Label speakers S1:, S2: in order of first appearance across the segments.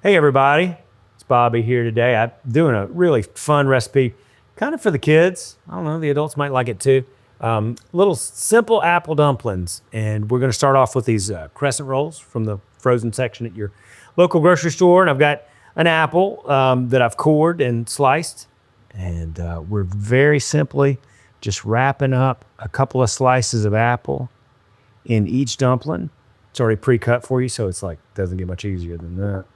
S1: Hey everybody, it's Bobby here today. I'm doing a really fun recipe, kind of for the kids. I don't know, the adults might like it too. Little simple apple dumplings. And we're gonna start off with these crescent rolls from the frozen section at your local grocery store. And I've got an apple that I've cored and sliced. And we're very simply just wrapping up a couple of slices of apple in each dumpling. It's already pre-cut for you, so it's like, doesn't get much easier than that.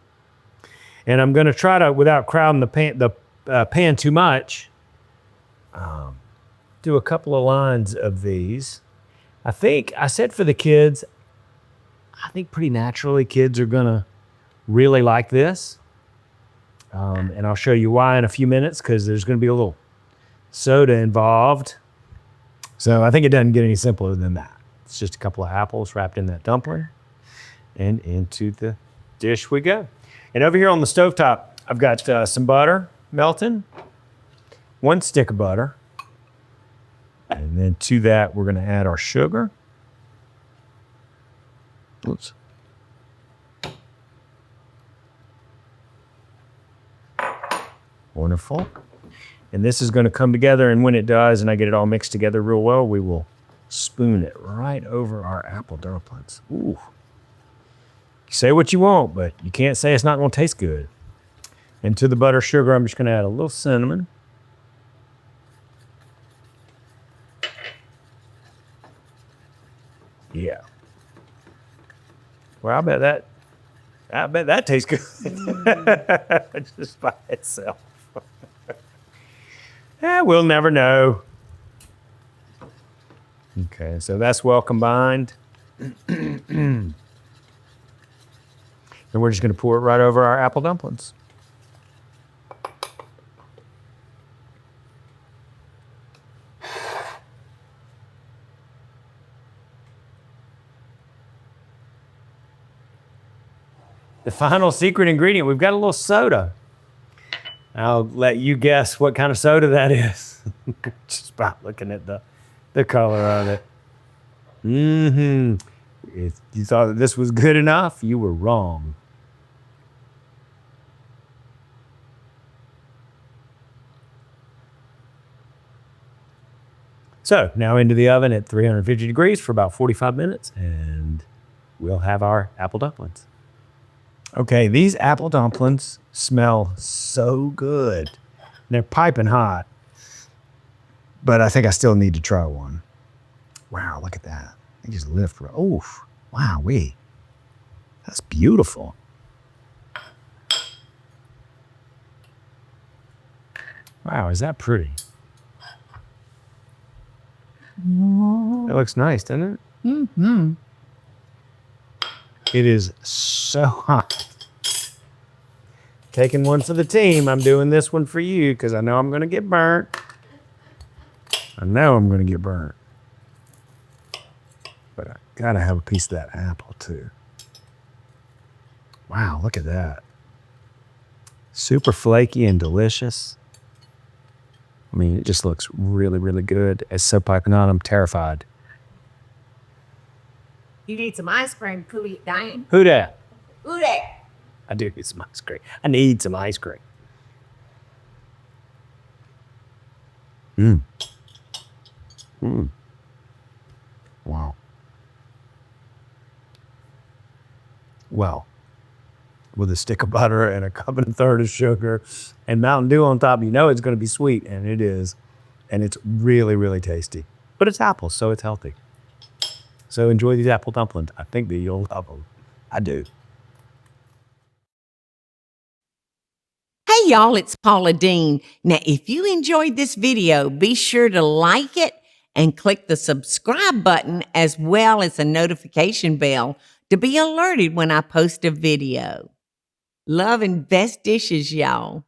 S1: And I'm gonna try to, without crowding the pan too much, do a couple of lines of these. I think I said for the kids, I think pretty naturally kids are gonna really like this. And I'll show you why in a few minutes, because there's gonna be a little soda involved. So I think it doesn't get any simpler than that. It's just a couple of apples wrapped in that dumpling, and into the dish we go. And over here on the stovetop, I've got some butter melting, 1 stick of butter. And then to that, we're gonna add our sugar. Oops. Wonderful. And this is gonna come together, and when it does, and I get it all mixed together real well, we will spoon it right over our apple dumplings. Ooh. Say what you want, but you can't say it's not gonna taste good. And to the butter sugar, I'm just gonna add a little cinnamon. Yeah. Well, I bet that tastes good. Just by itself. We'll never know. Okay, so that's well combined. And we're just gonna pour it right over our apple dumplings. The final secret ingredient, we've got a little soda. I'll let you guess what kind of soda that is. Just by looking at the color of it. If you thought that this was good enough, you were wrong. So now into the oven at 350 degrees for about 45 minutes, and we'll have our apple dumplings. Okay, these apple dumplings smell so good. They're piping hot, but I think I still need to try one. Wow, look at that. They just lift. Oh, wow, that's beautiful. Wow, is that pretty? That looks nice, doesn't it? Mm-hmm. It is so hot. Taking one for the team. I'm doing this one for you because I know I'm going to get burnt. I know I'm going to get burnt. But I got to have a piece of that apple too. Wow, look at that. Super flaky and delicious. I mean, it just looks really, really good. It's so piping hot, I'm terrified.
S2: You need some ice cream, Deen.
S1: Who dat?
S2: Who dat?
S1: I do need some ice cream. I need some ice cream. Wow. Well, with a stick of butter and a cup and a third of sugar and Mountain Dew on top, you know it's going to be sweet, and it is. And it's really, really tasty. But it's apples, so it's healthy. So enjoy these apple dumplings. I think that you'll love them. I do.
S3: Hey y'all, it's Paula Deen. Now, if you enjoyed this video, be sure to like it and click the subscribe button as well as the notification bell to be alerted when I post a video. Love and best dishes, y'all.